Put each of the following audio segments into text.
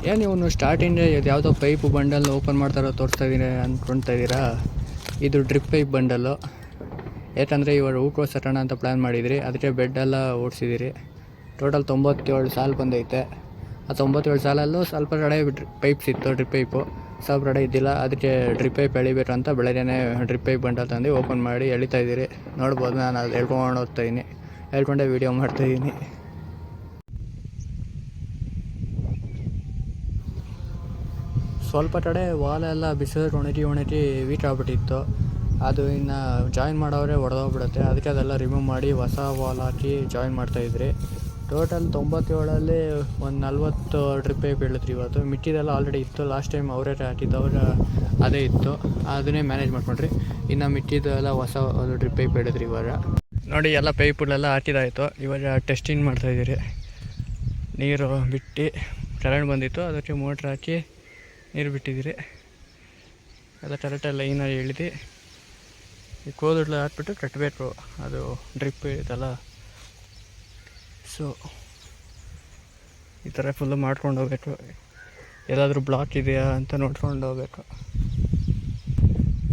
ಏನು ಇವನು ಸ್ಟಾರ್ಟಿಂಗ್ ಯಾವುದೋ ಪೈಪು ಬಂಡಲ್ ಓಪನ್ ಮಾಡ್ತಾರೋ ತೋರಿಸ್ತಾ ಇದ್ದೀನಿ ಅಂದ್ಕೊಳ್ತಾ ಇದ್ದೀರಾ. ಇದು ಡ್ರಿಪ್ ಪೈಪ್ ಬಂಡಲ್ಲು. ಯಾಕಂದರೆ ಇವಾಗ ಹೂಕೋಸು ಸೆಟೋಣ ಅಂತ ಪ್ಲ್ಯಾನ್ ಮಾಡಿದ್ರಿ, ಅದಕ್ಕೆ ಬೆಡ್ಡೆಲ್ಲ ಓಡಿಸಿದಿರಿ. ಟೋಟಲ್ 97 ಸಾಲು ಬಂದೈತೆ. ಆ 97 ಸಾಲಲ್ಲೂ ಸ್ವಲ್ಪ ಕಡೆ ಪೈಪ್ಸ್ ಇತ್ತು, ಡ್ರಿಪ್ ಪೈಪು ಸ್ವಲ್ಪ ಕಡೆ ಇದ್ದಿಲ್ಲ. ಅದಕ್ಕೆ ಡ್ರಿಪ್ ಪೈಪ್ ಎಳಿಬೇಕು ಅಂತ ಬೆಳಗ್ಗೆನೇ ಡ್ರಿಪ್ ಪೈಪ್ ಬಂಡಲ್ ತಂದು ಓಪನ್ ಮಾಡಿ ಎಳಿತಾ ಇದ್ದೀರಿ. ನೋಡ್ಬೋದು, ನಾನು ಅದು ಹೇಳ್ಕೊಂಡು ಹೋಗ್ತಾಯಿದ್ದೀನಿ, ಹೇಳ್ಕೊಂಡೆ ವೀಡಿಯೋ ಮಾಡ್ತಾಯಿದ್ದೀನಿ. ಸ್ವಲ್ಪ ಕಡೆ ವಾಲೆಲ್ಲ ಬಿಸಿಲು ಒಣಗಿ ವೀಕ್ ಆಗ್ಬಿಟ್ಟಿತ್ತು. ಅದು ಇನ್ನು ಜಾಯಿನ್ ಮಾಡೋರೆ ಒಡೆದೋಗ್ಬಿಡುತ್ತೆ. ಅದಕ್ಕೆ ಅದೆಲ್ಲ ರಿಮೂವ್ ಮಾಡಿ ಹೊಸ ವಾಲ್ ಹಾಕಿ ಜಾಯಿನ್ ಮಾಡ್ತಾಯಿದ್ರಿ. ಟೋಟಲ್ 97ಅಲ್ಲಿ ಒಂದು 40 ಡ್ರಿಪ್ ಪೈಪ್ ಹೇಳಿದ್ರಿ ಇವತ್ತು. ಮಿಕ್ಕಿದೆಲ್ಲ ಆಲ್ರೆಡಿ ಇತ್ತು, ಲಾಸ್ಟ್ ಟೈಮ್ ಅವರೇ ಹಾಕಿದ್ದವ್ರು ಅದೇ ಇತ್ತು, ಅದನ್ನೇ ಮ್ಯಾನೇಜ್ ಮಾಡ್ಕೊಂಡ್ರಿ. ಇನ್ನು ಮಿಕ್ಕಿದೆಲ್ಲ ಹೊಸ ಡ್ರಿಪ್ ಪೈಪ್ ಹೇಳಿದ್ರಿ. ಇವಾಗ ನೋಡಿ, ಎಲ್ಲ ಪೈಪುಗಳೆಲ್ಲ ಹಾಕಿದಾಯಿತು. ಇವಾಗ ಟೆಸ್ಟಿಂಗ್ ಮಾಡ್ತಾಯಿದ್ದೀರಿ. ನೀರು ಬಿಟ್ಟು ಕರೆಂಟ್ ಬಂದಿತ್ತು, ಅದಕ್ಕೆ ಮೋಟ್ರ್ ಹಾಕಿ ನೀರು ಬಿಟ್ಟಿದ್ದೀರಿ. ಎಲ್ಲ ಕರೆಕ್ಟಾಗಿ ಲೈನಾಗಿ ಇಳಿದು ಈ ಕೋಲುಡ್ಲು ಹಾಕ್ಬಿಟ್ಟು ಕಟ್ಟಬೇಕು. ಅದು ಡ್ರಿಪ್ ಇದೆಲ್ಲ. ಸೊ ಈ ಥರ ಫುಲ್ಲು ಮಾಡ್ಕೊಂಡು ಹೋಗ್ಬೇಕು. ಎಲ್ಲಾದರೂ ಬ್ಲಾಕ್ ಇದೆಯಾ ಅಂತ ನೋಡ್ಕೊಂಡು ಹೋಗ್ಬೇಕು.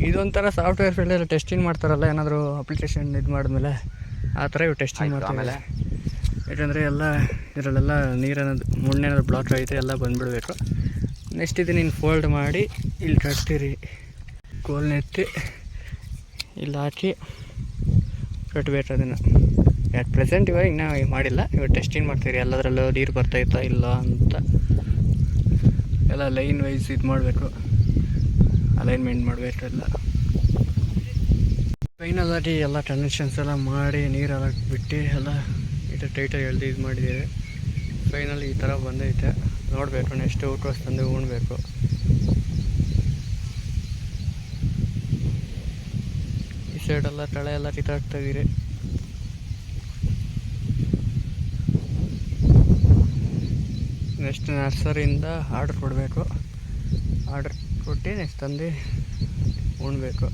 ಇದೊಂಥರ ಸಾಫ್ಟ್ವೇರ್ ಫೀಲ್ಡಲ್ಲಿ ಟೆಸ್ಟಿಂಗ್ ಮಾಡ್ತಾರಲ್ಲ, ಏನಾದರೂ ಅಪ್ಲಿಕೇಶನ್ ಇದು ಮಾಡಿದ್ಮೇಲೆ ಆ ಥರ ಇವು ಟೆಸ್ಟಿಂಗ್ ಮಾಡ್ತಾಮೇಲೆ. ಯಾಕಂದರೆ ಎಲ್ಲ ಇದರಲ್ಲೆಲ್ಲ ನೀರೇನಾದ್ರು ಮುಣ್ಣೇನಾದ್ರು ಬ್ಲಾಕ್ ಆಗಿದೆ, ಎಲ್ಲ ಬಂದುಬಿಡ್ಬೇಕು. ನೆಕ್ಸ್ಟ್ ಇದು ನೀನು ಫೋಲ್ಡ್ ಮಾಡಿ ಇಲ್ಲಿ ಕಟ್ತೀರಿ, ಕೋಲ್ನೆತ್ತಿ ಇಲ್ಲಿ ಹಾಕಿ ಕಟ್ಟಬೇಕು ಅದನ್ನು. ಅಟ್ ಪ್ರೆಸೆಂಟ್ ಇವಾಗ ಇನ್ನೂ ಮಾಡಿಲ್ಲ, ಇವಾಗ ಟೆಸ್ಟಿಂಗ್ ಮಾಡ್ತೀರಿ ಎಲ್ಲದರಲ್ಲೂ ನೀರು ಬರ್ತಾಯಿತ್ತಾ ಇಲ್ಲ ಅಂತ. ಎಲ್ಲ ಲೈನ್ ವೈಸ್ ಇದು ಮಾಡಬೇಕು, ಅಲೈನ್ಮೆಂಟ್ ಮಾಡಬೇಕು ಎಲ್ಲ. ಫೈನಲಾಗಿ ಎಲ್ಲ ಕನೆಕ್ಷನ್ಸ್ ಎಲ್ಲ ಮಾಡಿ ನೀರೆಲ್ಲ ಬಿಟ್ಟು ಎಲ್ಲ ಇದು ಟೈಟಾಗಿ ಎಳ್ದು ಇದು ಮಾಡಿದ್ದೀವಿ. ಫೈನಲ್ ಈ ಥರ ಬಂದೈತೆ. ನೋಡಬೇಕು, ನೆಕ್ಸ್ಟ್ ಊಟೋಸ್ ತಂದು ಉಣ್ಬೇಕು. ಈ ಸೈಡೆಲ್ಲ ತಳೆ ಎಲ್ಲ ಕಿತ್ತಾಕ್ತಾಯಿದ್ದೀರಿ. ನೆಕ್ಸ್ಟ್ ನರ್ಸರಿಯಿಂದ ಆರ್ಡ್ರ್ ಕೊಡಬೇಕು. ಆರ್ಡ್ರ್ ಕೊಟ್ಟು ನೆಕ್ಸ್ಟ್ ತಂದು ಉಣ್ಬೇಕು.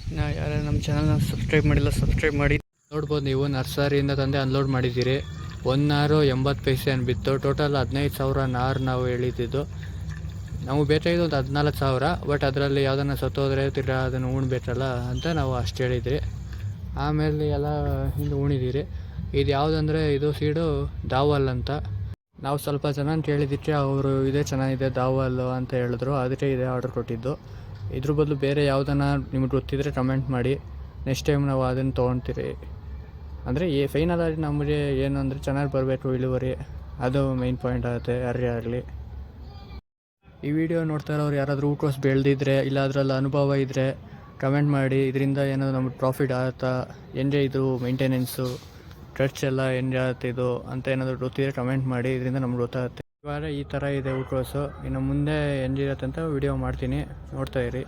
ಇನ್ನು ಯಾರು ನಮ್ಮ ಚಾನಲ್ನ ಸಬ್ಸ್ಕ್ರೈಬ್ ಮಾಡಿಲ್ಲ, ಸಬ್ಸ್ಕ್ರೈಬ್ ಮಾಡಿ. ನೋಡ್ಬೋದು ನೀವು, ನರ್ಸರಿಯಿಂದ ತಂದೆ ಅನ್ಲೋಡ್ ಮಾಡಿದ್ದೀರಿ. 1 ನಾರು 80 ಪೈಸೆ ಅನ್ಬಿತ್ತು. ಟೋಟಲ್ 15,000 ನಾರು ನಾವು ಹೇಳಿದ್ದು. ನಾವು ಬೇಕಾಗಿದ್ದು ಒಂದು 14,000. ಬಟ್ ಅದರಲ್ಲಿ ಯಾವುದನ್ನು ಸತ್ತೋದ್ರೆ ತಿರ್ಗಾ ಅದನ್ನು ಉಣ್ಬೇಕಲ್ಲ ಅಂತ ನಾವು ಅಷ್ಟು ಹೇಳಿದ್ರಿ. ಆಮೇಲೆ ಎಲ್ಲ ಹಿಂದೆ ಉಣಿದಿರಿ. ಇದು ಯಾವುದಂದರೆ ಇದು ಸೀಡು ದಾವಲ್ ಅಂತ. ನಾವು ಸ್ವಲ್ಪ ಜನ ಕೇಳಿದ್ದಕ್ಕೆ ಅವರು ಇದೇ ಚೆನ್ನಾಗಿದೆ ದಾವಲ್ಲು ಅಂತ ಹೇಳಿದ್ರು, ಅದಕ್ಕೆ ಇದೇ ಆರ್ಡ್ರ್ ಕೊಟ್ಟಿದ್ದು. ಇದ್ರ ಬದಲು ಬೇರೆ ಯಾವುದನ್ನು ನಿಮ್ಗೆ ಗೊತ್ತಿದ್ದರೆ ಕಮೆಂಟ್ ಮಾಡಿ. ನೆಕ್ಸ್ಟ್ ಟೈಮ್ ನಾವು ಅದನ್ನು ತೊಗೊಳ್ತೀರಿ. ಅಂದರೆ ಫೈನಲಾಗಿ ನಮಗೆ ಏನು ಅಂದರೆ ಚೆನ್ನಾಗಿ ಬರಬೇಕು ಇಳುವರಿ, ಅದು ಮೈನ್ ಪಾಯಿಂಟ್ ಆಗುತ್ತೆ ಯಾರೇ ಆಗಲಿ. ಈ ವಿಡಿಯೋ ನೋಡ್ತಾ ಇರೋರು ಯಾರಾದರೂ ಹೂಕೋಸು ಬೆಳೆದಿದ್ರೆ ಇಲ್ಲ ಅದರಲ್ಲಿ ಅನುಭವ ಇದ್ದರೆ ಕಮೆಂಟ್ ಮಾಡಿ. ಇದರಿಂದ ಏನಾದರೂ ನಮಗೆ ಪ್ರಾಫಿಟ್ ಆಗುತ್ತಾ, ಹೆಂಗೆ ಇದು ಮೇಂಟೆನೆನ್ಸು ಖರ್ಚೆಲ್ಲ ಹೆಂಗೆ ಆಗುತ್ತೆ ಇದು ಅಂತ ಏನಾದರೂ ಗೊತ್ತಿದ್ರೆ ಕಮೆಂಟ್ ಮಾಡಿ. ಇದರಿಂದ ನಮ್ಗೆ ಗೊತ್ತಾಗುತ್ತೆ. ಇವಾಗ ಈ ಥರ ಇದೆ ಹೂಕೋಸು. ಇನ್ನು ಮುಂದೆ ಹೆಂಗಿರುತ್ತೆ ಅಂತ ವಿಡಿಯೋ ಮಾಡ್ತೀನಿ, ನೋಡ್ತಾಯಿರಿ.